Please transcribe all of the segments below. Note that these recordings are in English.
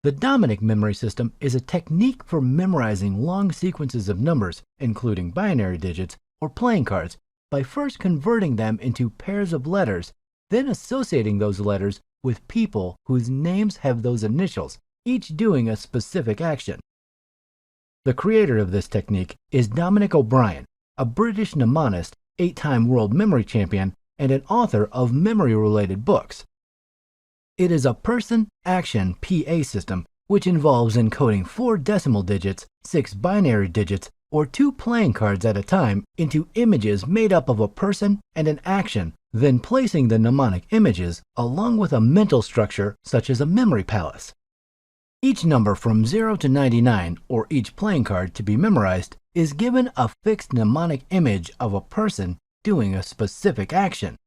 The Dominic memory system is a technique for memorizing long sequences of numbers, including binary digits or playing cards, by first converting them into pairs of letters, then associating those letters with people whose names have those initials, each doing a specific action. The creator of this technique is Dominic O'Brien, a British mnemonist, 8-time world memory champion, and an author of memory-related books. It is a person-action PA system which involves encoding 4 decimal digits, 6 binary digits, or 2 playing cards at a time into images made up of a person and an action, then placing the mnemonic images along with a mental structure such as a memory palace. Each number from 0 to 99, or each playing card to be memorized, is given a fixed mnemonic image of a person doing a specific action.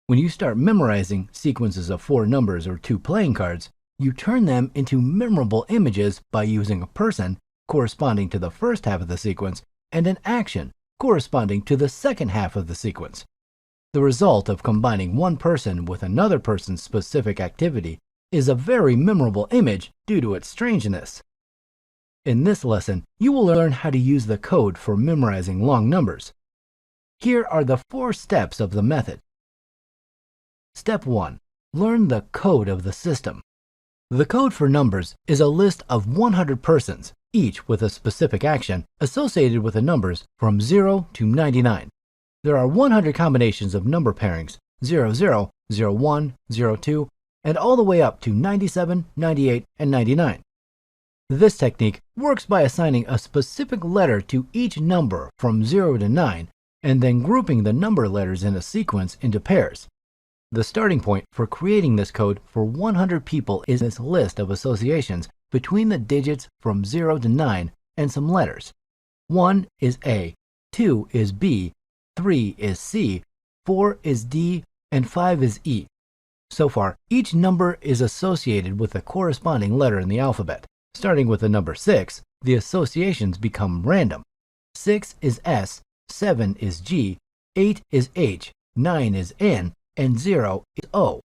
When you start memorizing sequences of 4 numbers or 2 playing cards, you turn them into memorable images by using a person corresponding to the first half of the sequence and an action corresponding to the second half of the sequence. The result of combining one person with another person's specific activity is a very memorable image due to its strangeness. In this lesson, you will learn how to use the code for memorizing long numbers. Here are the 4 steps of the method. Step 1. Learn the code of the system. The code for numbers is a list of 100 persons, each with a specific action associated with the numbers from 0 to 99. There are 100 combinations of number pairings, 00, 01, 02, and all the way up to 97, 98, and 99. This technique works by assigning a specific letter to each number from 0 to 9, and then grouping the number letters in a sequence into pairs. The starting point for creating this code for 100 people is this list of associations between the digits from 0 to 9 and some letters. 1 is A, 2 is B, 3 is C, 4 is D, and 5 is E. So far, each number is associated with the corresponding letter in the alphabet. Starting with the number 6, the associations become random. 6 is S, 7 is G, 8 is H, 9 is N, and 0 is O.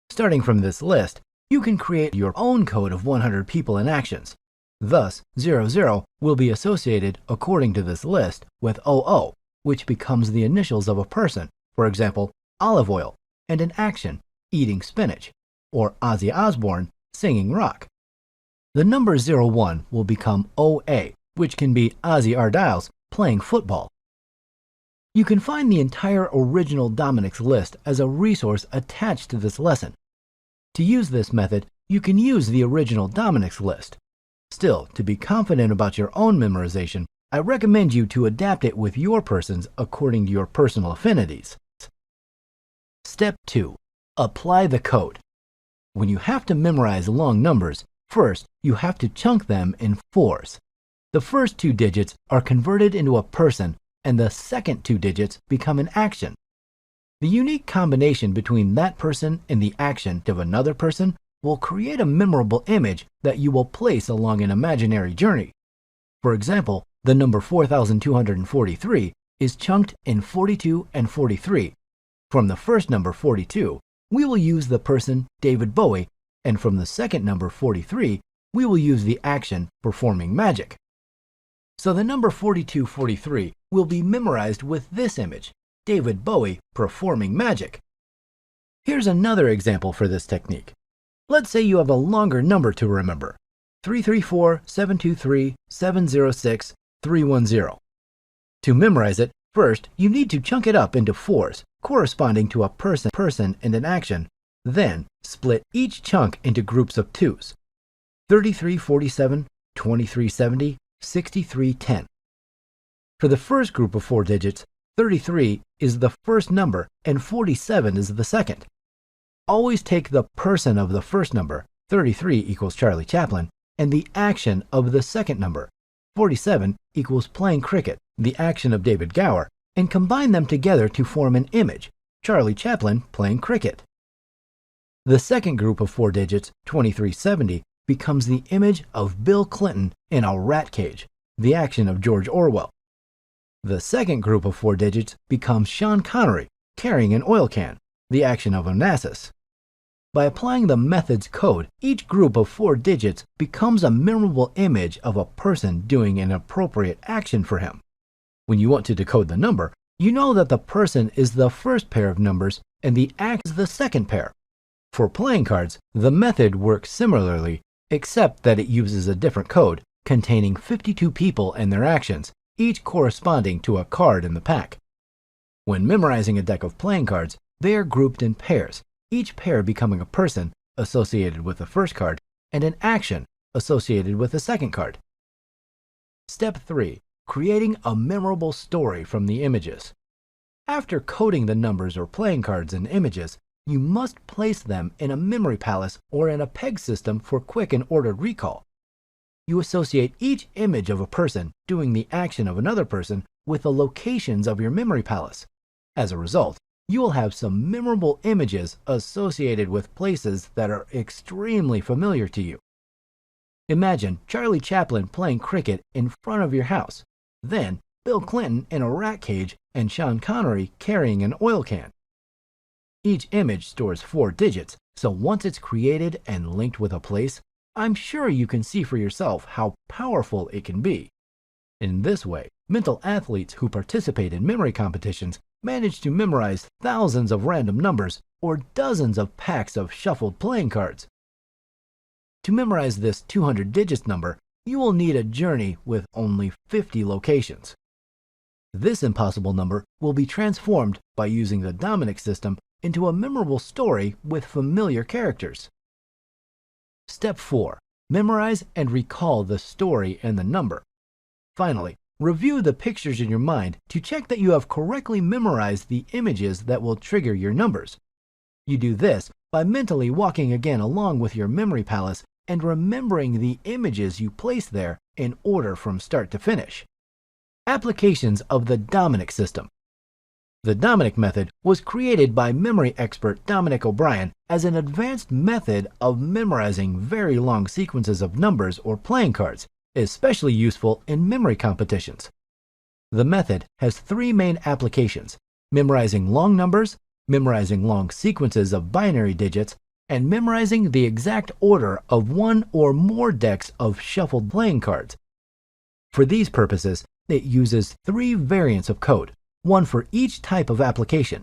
Starting from this list, you can create your own code of 100 people and actions. Thus, 00 will be associated, according to this list, with OO, which becomes the initials of a person, for example, olive oil, and an action, eating spinach, or Ozzy Osbourne, singing rock. The number 01 will become OA, which can be Ozzy Ardiles playing football. You can find the entire original Dominic's list as a resource attached to this lesson. To use this method, you can use the original Dominic's list. Still, to be confident about your own memorization, I recommend you to adapt it with your persons according to your personal affinities. Step 2. Apply the code. When you have to memorize long numbers, first you have to chunk them in 4s. The first 2 digits are converted into a person, and the second 2 digits become an action. The unique combination between that person and the action of another person will create a memorable image that you will place along an imaginary journey. For example, the number 4243 is chunked in 42 and 43. From the first number 42, we will use the person David Bowie, and from the second number 43, we will use the action performing magic. So the number 4243 will be memorized with this image, David Bowie performing magic. Here's another example for this technique. Let's say you have a longer number to remember, 334-723-706-310. To memorize it, first you need to chunk it up into 4s, corresponding to a person and an action, then split each chunk into groups of 2s, 3347, 2370, 6310. For the first group of 4 digits, 33 is the first number and 47 is the second. Always take the person of the first number, 33 equals Charlie Chaplin, and the action of the second number, 47 equals playing cricket, the action of David Gower, and combine them together to form an image, Charlie Chaplin playing cricket. The second group of 4 digits, 2370, becomes the image of Bill Clinton in a rat cage, the action of George Orwell. The second group of 4 digits becomes Sean Connery carrying an oil can, the action of Onassis. By applying the method's code, each group of 4 digits becomes a memorable image of a person doing an appropriate action for him. When you want to decode the number, you know that the person is the first pair of numbers and the act is the second pair. For playing cards, the method works similarly, except that it uses a different code containing 52 people and their actions, each corresponding to a card in the pack. When memorizing a deck of playing cards, they are grouped in pairs, each pair becoming a person associated with the first card and an action associated with the second card. Step 3. Creating a memorable story from the images. After coding the numbers or playing cards in images, you must place them in a memory palace or in a peg system for quick and ordered recall. You associate each image of a person doing the action of another person with the locations of your memory palace. As a result, you will have some memorable images associated with places that are extremely familiar to you. Imagine Charlie Chaplin playing cricket in front of your house, then Bill Clinton in a rat cage and Sean Connery carrying an oil can. Each image stores 4 digits, so once it's created and linked with a place, I'm sure you can see for yourself how powerful it can be. In this way, mental athletes who participate in memory competitions manage to memorize thousands of random numbers or dozens of packs of shuffled playing cards. To memorize this 200 digits number, you will need a journey with only 50 locations. This impossible number will be transformed by using the Dominic system into a memorable story with familiar characters. Step 4. Memorize and recall the story and the number. Finally, review the pictures in your mind to check that you have correctly memorized the images that will trigger your numbers. You do this by mentally walking again along with your memory palace and remembering the images you placed there in order from start to finish. Applications of the Dominic system. The Dominic method was created by memory expert Dominic O'Brien as an advanced method of memorizing very long sequences of numbers or playing cards, especially useful in memory competitions. The method has 3 main applications: memorizing long numbers, memorizing long sequences of binary digits, and memorizing the exact order of 1 or more decks of shuffled playing cards. For these purposes, it uses 3 variants of code, one for each type of application: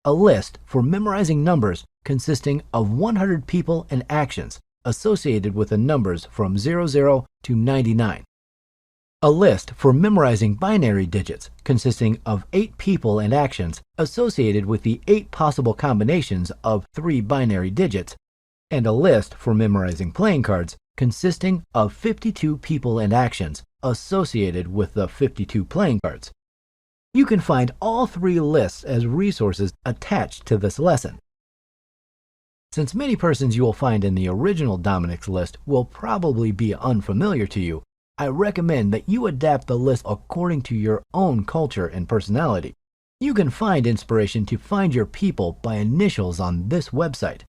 a list for memorizing numbers consisting of 100 people and actions associated with the numbers from 00 to 99. A list for memorizing binary digits consisting of 8 people and actions associated with the 8 possible combinations of 3 binary digits. And a list for memorizing playing cards consisting of 52 people and actions associated with the 52 playing cards. You can find all 3 lists as resources attached to this lesson. Since many persons you will find in the original Dominic's list will probably be unfamiliar to you, I recommend that you adapt the list according to your own culture and personality. You can find inspiration to find your people by initials on this website.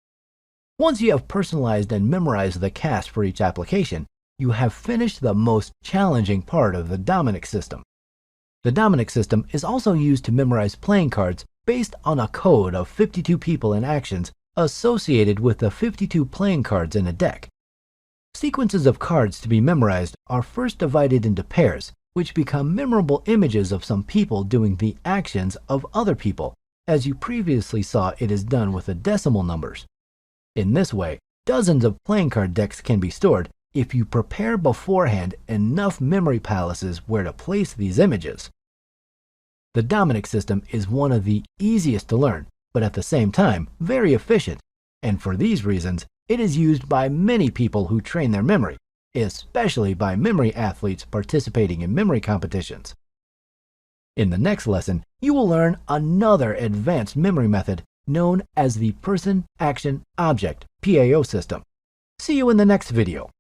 Once you have personalized and memorized the cast for each application, you have finished the most challenging part of the Dominic system. The Dominic system is also used to memorize playing cards based on a code of 52 people and actions associated with the 52 playing cards in a deck. Sequences of cards to be memorized are first divided into pairs, which become memorable images of some people doing the actions of other people, as you previously saw it is done with the decimal numbers. In this way, dozens of playing card decks can be stored if you prepare beforehand enough memory palaces where to place these images. The Dominic system is one of the easiest to learn, but at the same time very efficient, and for these reasons it is used by many people who train their memory, especially by memory athletes participating in memory competitions. In the next lesson, you will learn another advanced memory method known as the Person Action Object (PAO) system. See you in the next video.